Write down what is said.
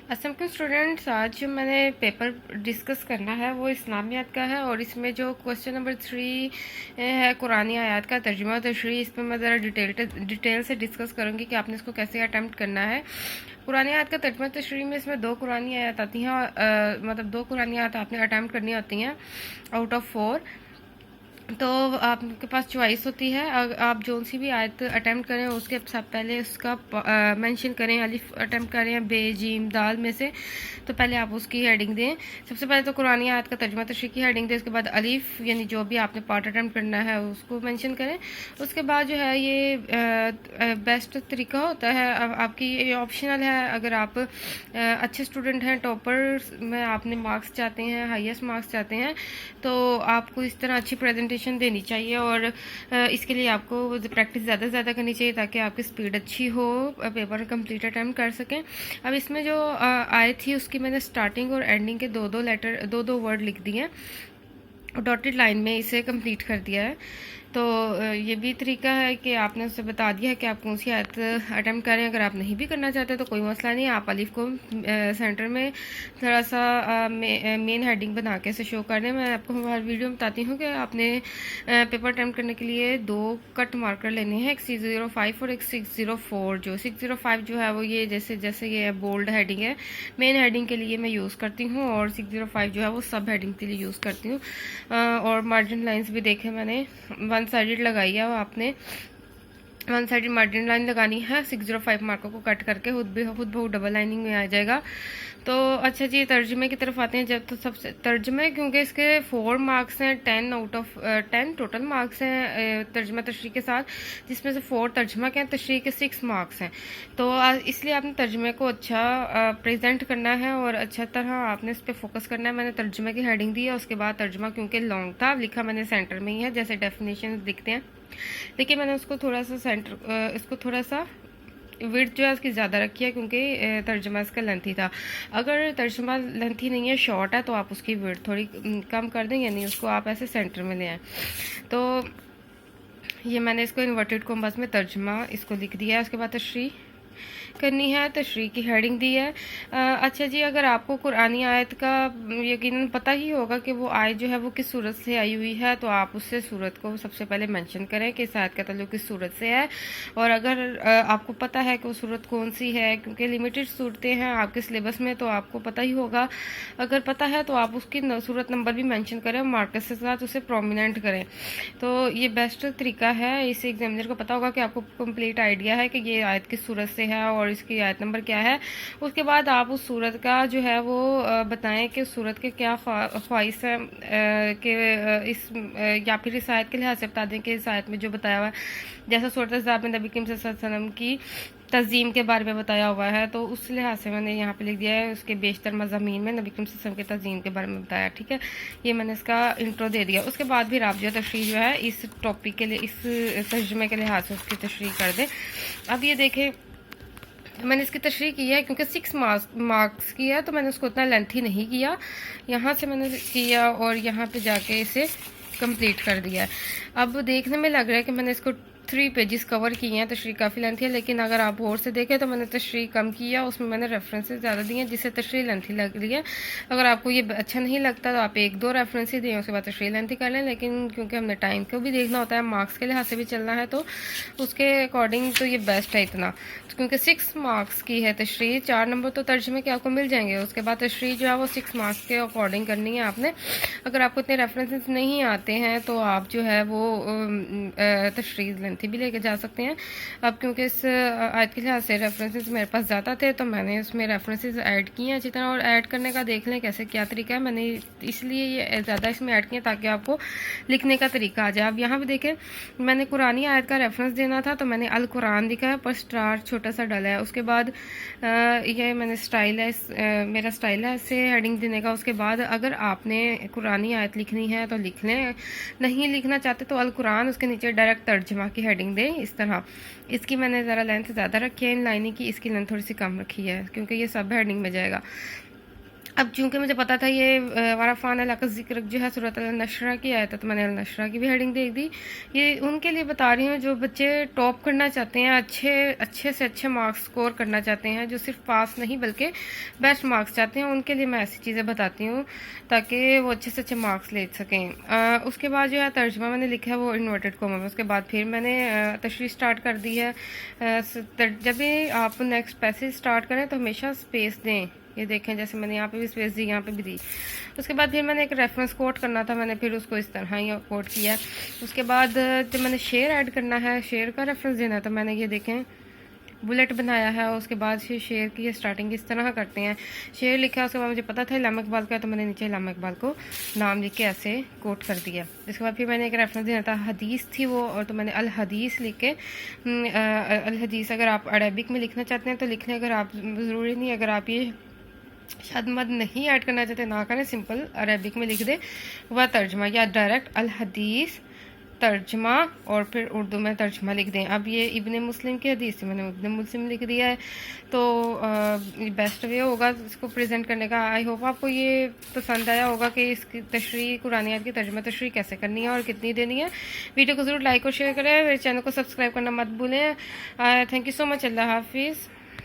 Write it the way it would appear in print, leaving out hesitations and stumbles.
अस्सलाम स्टूडेंट्स, आज जो मैंने पेपर डिस्कस करना है वो इस्लामियात का है और इसमें जो क्वेश्चन नंबर 3 है कुरानी आयत का तर्जुमा तशरीह, इस पर मैं ज़रा डिटेल से डिस्कस करूँगी कि आपने इसको कैसे अटैम्प्ट करना है। कुरानी आयत का तर्जुमा तशरीह में इसमें 2 कुरानी आयत आती हैं, मतलब 2 कुरानी आयत आपने अटैम्प्ट करनी होती हैं आउट ऑफ 4। तो आपके पास चॉइस होती है, आप जो सी भी आयत अटैम्प्ट करें उसके साथ पहले उसका मेंशन करें, अलिफ अटैम्प्ट करें बे जीम दाल में से, तो पहले आप उसकी हेडिंग दें। सबसे पहले तो कुरानी आयत का तर्जुमा तशरीह की हेडिंग दें, उसके बाद अलिफ यानी जो भी आपने पार्ट अटैम्प्ट करना है उसको मेंशन करें। उसके बाद जो है ये बेस्ट तरीका होता है, आपकी ये ऑप्शनल है। अगर आप अच्छे स्टूडेंट हैं, टॉपर में आपने मार्क्स चाहते हैं, हाईएस्ट मार्क्स चाहते हैं, तो आपको इस तरह अच्छी प्रेजेंटेशन देनी चाहिए और इसके लिए आपको प्रैक्टिस ज़्यादा से ज़्यादा करनी चाहिए ताकि आपकी स्पीड अच्छी हो, पेपर कंप्लीट अटैम्प्ट कर सकें। अब इसमें जो आए थी उसकी मैंने स्टार्टिंग और एंडिंग के दो दो वर्ड लिख दिए हैं और डॉटेड लाइन में इसे कंप्लीट कर दिया है। तो ये भी तरीका है कि आपने उससे बता दिया है कि आप कौन सी आयत अटैम्प्ट करें। अगर आप नहीं भी करना चाहते तो कोई मसला नहीं, आप अलिफ को सेंटर में थोड़ा सा मेन हेडिंग बना के इसे शो कर दें। मैं आपको हर वीडियो में बताती हूँ कि आपने पेपर अटैम्प्ट करने के लिए 2 कट मार्कर लेने हैं, एक 605 और एक 604। जो 605 जो है वो ये जैसे जैसे ये बोल्ड हेडिंग है, मेन हेडिंग के लिए मैं यूज़ करती हूँ, और 605 जो है वो सब हेडिंग के लिए यूज़ करती हूँ। और मार्जिन लाइंस भी देखे मैंने, वन साइडेड लगाई है, आपने वन साइडेड मार्जिन लाइन लगानी है। 605 मार्कों को कट करके खुद बहुत डबल लाइनिंग में आ जाएगा। तो अच्छा जी, तर्जुमे की तरफ आते हैं। जब तो सबसे तर्जुमे, क्योंकि इसके 4 मार्क्स हैं, 10 आउट ऑफ 10 टोटल मार्क्स हैं तर्जुमा तशरीह के साथ, जिसमें से 4 तर्जुमा के हैं, तशरीह के 6 मार्क्स हैं। तो इसलिए आपने तर्जुमे को अच्छा प्रेजेंट करना है और अच्छा तरह आपने इस पर फोकस करना है। मैंने तर्जुमे की हेडिंग दी है, उसके बाद तर्जुमा क्योंकि लॉन्ग था लिखा मैंने सेंटर में ही है, जैसे डेफिनेशन दिखते हैं। देखिए मैंने उसको थोड़ा सा इसको थोड़ा सा विड्थ जो है उसकी ज़्यादा रखी है क्योंकि तर्जुमा इसका लेंथी था। अगर तर्जुमा लेंथी नहीं है, शॉर्ट है, तो आप उसकी विड्थ थोड़ी कम कर दें, यानी उसको आप ऐसे सेंटर में ले आएँ। तो ये मैंने इसको इन्वर्टेड कॉम्बस में तर्जुमा इसको लिख दिया है। उसके बाद तशरीह करनी है, तशरीह की हेडिंग दी है। अच्छा जी, अगर आपको कुरानी आयत का यकीनन पता ही होगा कि वो आयत जो है वो किस सूरत से आई हुई है, तो आप उससे सूरत को सबसे पहले मेंशन करें कि इस आयत का ताल्लुक किस सूरत से है। और अगर आपको पता है कि वो सूरत कौन सी है, क्योंकि लिमिटेड सूरतें हैं आपके सिलेबस में, तो आपको पता ही होगा। अगर पता है तो आप उसकी सूरत नंबर भी मेंशन करें और मार्कर के साथ उसे प्रोमिनेंट करें। तो ये बेस्ट तरीका है, इससे एग्जामिनर को पता होगा कि आपको कंप्लीट आइडिया है कि ये आयत किस सूरत से है और इसकी आयत नंबर क्या है। उसके बाद आप उस सूरत का जो है वो बताएं कि सूरत के क्या ख्वाहिश है कि इस या फिर इस आयत के लिहाज से बता दें कि इस आयत में जो बताया हुआ है, जैसा सूरत अज़ाब में नबी करीम सल्लल्लाहु अलैहि वसल्लम की तज़ीम के बारे में बताया हुआ है, तो उस लिहाज से मैंने यहाँ पे लिख दिया है। उसके बेशतर मज़ामीन में नबी करीम सल्लल्लाहु अलैहि वसल्लम के तज़ीम के बारे में बताया। ठीक है, ये मैंने इसका इंट्रो दे दिया। उसके बाद फिर आप जो तशरीह जो है इस टॉपिक के लिए, इस तर्जुमे के लिहाज से उसकी तशरीह कर दें। अब ये देखें, मैंने इसकी तशरीह की है क्योंकि 6 मार्क्स की है, तो मैंने उसको उतना लेंथी नहीं किया। यहाँ से मैंने किया और यहाँ पे जाके इसे कंप्लीट कर दिया है। अब देखने में लग रहा है कि मैंने इसको 3 पेजेस कवर किए हैं, तशरीह काफ़ी लेंथी है, लेकिन अगर आप और से देखें तो मैंने तशरीह कम किया, उसमें मैंने रेफरेंसेस ज़्यादा दिए हैं जिससे तशरीह लेंथी लग रही है। अगर आपको ये अच्छा नहीं लगता तो आप 1-2 रेफरेंस ही दें, उसके बाद तशरीह लेंथी कर लें, लेकिन क्योंकि हमने टाइम को भी देखना होता है, मार्क्स के लिहाज से भी चलना है, तो उसके अकॉर्डिंग तो ये बेस्ट है इतना, क्योंकि 6 मार्क्स की है तशरीह। 4 नंबर तो तर्जुमे के आपको मिल जाएंगे, उसके बाद तशरीह जो है वो 6 मार्क्स के अकॉर्डिंग करनी है आपने। अगर आपको इतने रेफरेंसेस नहीं आते हैं तो आप जो है वो तशरीह लेंथी भी लेके जा सकते हैं। अब क्योंकि इस आयत के लिहाज से रेफरेंसेस मेरे पास ज़्यादा थे, तो मैंने उसमें रेफरेंसेस ऐड किए हैं अच्छी तरह। और ऐड करने का देख लें कैसे क्या तरीका है, मैंने इसलिए ये ज़्यादा इसमें ऐड किया ताकि आपको लिखने का तरीका आ जाए। अब यहाँ पे देखें, मैंने कुरानी आयत का रेफरेंस देना था, तो मैंने अल कुरान लिखा है, पर स्टार छोटा सा डाला है। उसके बाद ये मैंने स्टाइल है, मेरा स्टाइल है इससे हेडिंग देने का। उसके बाद अगर आपने कुरानी आयत लिखनी है तो लिख लें, नहीं लिखना चाहते तो अल कुरान, उसके नीचे डायरेक्ट तर्जुमा की हेडिंग दें इस तरह। इसकी मैंने ज़रा लेंथ ज़्यादा रखी है इन लाइनिंग की, इसकी लेंथ थोड़ी सी कम रखी है क्योंकि ये सब हेडिंग में जाएगा। अब चूंकि मुझे पता था ये वरफ़ान का ज़िक्र जो है सूरत अल-नशरा की आयत है, तो मैंने अल-नशरा की भी हेडिंग देख दी। ये उनके लिए बता रही हूँ जो बच्चे टॉप करना चाहते हैं, अच्छे से अच्छे मार्क्स स्कोर करना चाहते हैं, जो सिर्फ पास नहीं बल्कि बेस्ट मार्क्स चाहते हैं, उनके लिए मैं ऐसी चीज़ें बताती हूँ ताकि वो अच्छे से अच्छे मार्क्स ले सकें। उसके बाद जो है तर्जुमा मैंने लिखा है वो इन्वर्टेड कॉमा में। उसके बाद फिर मैंने तशरीह स्टार्ट कर दी है। जब भी आप नेक्स्ट पैसेज स्टार्ट करें तो हमेशा स्पेस दें। ये देखें, जैसे मैंने यहाँ पे भी स्पेस दी, यहाँ पे भी दी। उसके बाद फिर मैंने एक रेफरेंस कोट करना था, मैंने फिर उसको इस तरह ही कोट किया। उसके बाद जब मैंने शेयर ऐड करना है, शेयर का रेफरेंस देना है, तो मैंने ये देखें बुलेट बनाया है। उसके बाद फिर शेयर की स्टार्टिंग इस तरह करते हैं, शेयर लिखा। उसके बाद मुझे पता था इल्लामा इकबाल का, तो मैंने नीचे इल्लामा इकबाल को नाम लिख के ऐसे कोट कर दिया। इसके बाद फिर मैंने एक रेफरेंस देना था, हदीस थी वो, और तो मैंने अल हदीस लिख के अल हदीस अगर आप अरबिक में लिखना चाहते हैं तो लिख लें, अगर आप ज़रूरी नहीं, अगर आप ये शायद मद नहीं ऐड करना चाहते ना करें, सिंपल अरबिक में लिख दे वह तर्जमा, या डायरेक्ट अल हदीस तर्जमा और फिर उर्दू में तर्जमा लिख दें। अब ये इब्ने मुस्लिम की हदीस थी, मैंने इब्ने मुस्लिम लिख दिया है। तो बेस्ट वे होगा इसको प्रेजेंट करने का। आई होप आपको ये पसंद आया होगा कि इसकी तशरीह कुरानियात की तर्जमा तशरीह कैसे करनी है और कितनी देनी है। वीडियो को ज़रूर लाइक और शेयर करें, मेरे चैनल को सब्सक्राइब करना मत भूलें। Thank you so much. Allah हाफिज़।